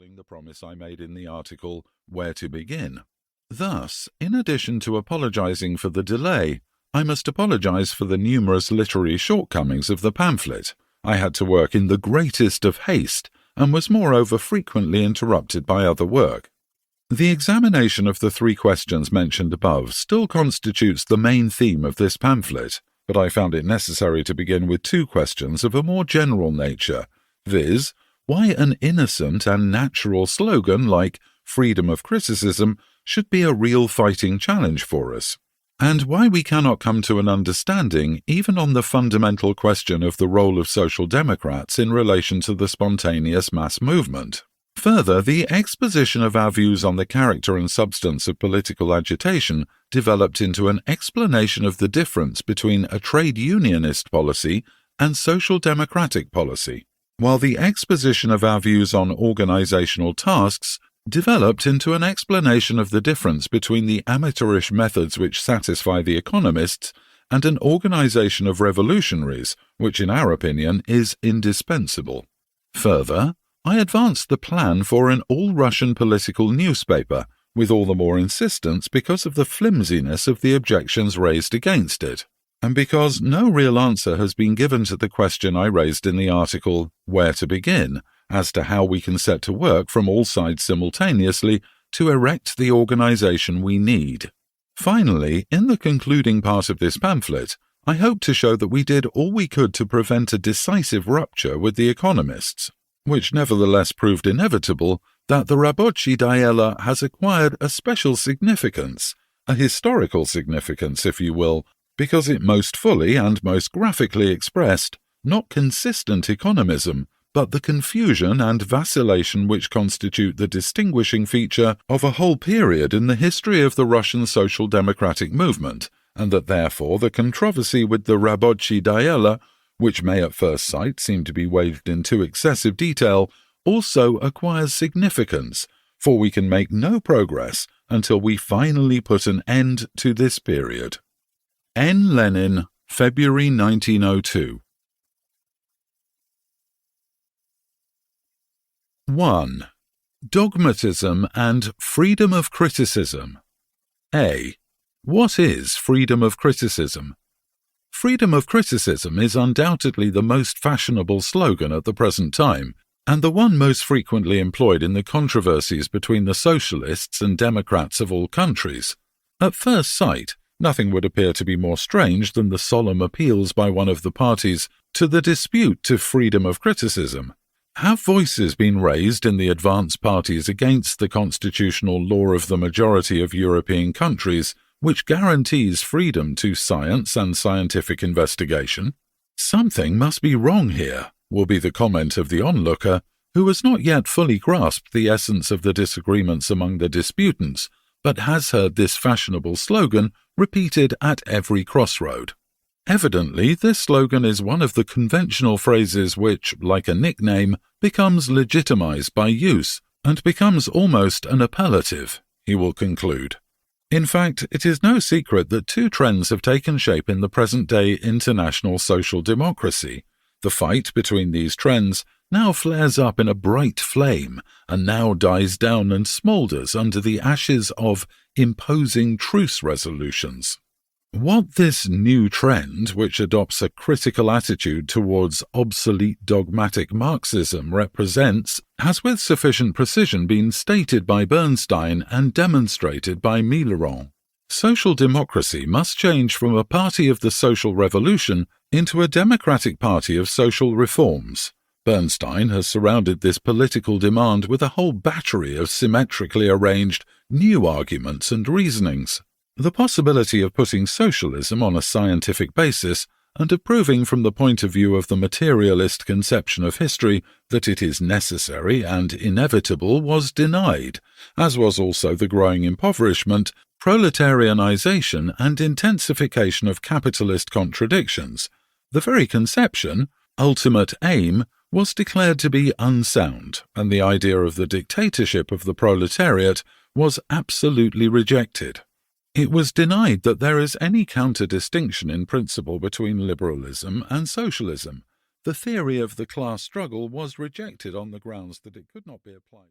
fulfilling the promise I made in the article Where to Begin. Thus, in addition to apologizing for the delay, I must apologize for the numerous literary shortcomings of the pamphlet. I had to work in the greatest of haste, and was moreover frequently interrupted by other work. The examination of the 3 questions mentioned above still constitutes the main theme of this pamphlet, but I found it necessary to begin with 2 questions of a more general nature, viz., why an innocent and natural slogan like freedom of criticism should be a real fighting challenge for us, and why we cannot come to an understanding even on the fundamental question of the role of social democrats in relation to the spontaneous mass movement. Further, the exposition of our views on the character and substance of political agitation developed into an explanation of the difference between a trade unionist policy and social democratic policy, while the exposition of our views on organizational tasks developed into an explanation of the difference between the amateurish methods which satisfy the economists and an organization of revolutionaries, which in our opinion is indispensable. Further, I advanced the plan for an all-Russian political newspaper, with all the more insistence because of the flimsiness of the objections raised against it, and because no real answer has been given to the question I raised in the article Where to Begin, as to how we can set to work from all sides simultaneously to erect the organization we need. Finally, in the concluding part of this pamphlet, I hope to show that we did all we could to prevent a decisive rupture with the economists, which nevertheless proved inevitable, that the Рабочий diela has acquired a special significance, a historical significance, if you will, because it most fully and most graphically expressed not consistent economism, but the confusion and vacillation which constitute the distinguishing feature of a whole period in the history of the Russian social democratic movement, and that therefore the controversy with the Рабочий diela, which may at first sight seem to be waged in too excessive detail, also acquires significance, for we can make no progress until we finally put an end to this period. N. Lenin, February 1902. 1. Dogmatism and freedom of criticism. A. What is freedom of criticism? Freedom of criticism is undoubtedly the most fashionable slogan at the present time, and the one most frequently employed in the controversies between the socialists and democrats of all countries. At first sight, nothing would appear to be more strange than the solemn appeals by one of the parties to the dispute to freedom of criticism. Have voices been raised in the advance parties against the constitutional law of the majority of European countries, which guarantees freedom to science and scientific investigation? Something must be wrong here, will be the comment of the onlooker, who has not yet fully grasped the essence of the disagreements among the disputants, but has heard this fashionable slogan repeated at every crossroad. Evidently, this slogan is one of the conventional phrases which, like a nickname, becomes legitimized by use and becomes almost an appellative, he will conclude. In fact, it is no secret that 2 trends have taken shape in the present-day international social democracy. The fight between these trends now flares up in a bright flame and now dies down and smoulders under the ashes of imposing truce resolutions. What this new trend, which adopts a critical attitude towards obsolete dogmatic Marxism, represents, has with sufficient precision been stated by Bernstein and demonstrated by Millerand. Social democracy must change from a party of the social revolution into a democratic party of social reforms. Bernstein has surrounded this political demand with a whole battery of symmetrically arranged new arguments and reasonings. The possibility of putting socialism on a scientific basis and of proving from the point of view of the materialist conception of history that it is necessary and inevitable was denied, as was also the growing impoverishment, proletarianization and intensification of capitalist contradictions. The very conception, ultimate aim, was declared to be unsound, and the idea of the dictatorship of the proletariat was absolutely rejected. It was denied that there is any counter-distinction in principle between liberalism and socialism. The theory of the class struggle was rejected on the grounds that it could not be applied.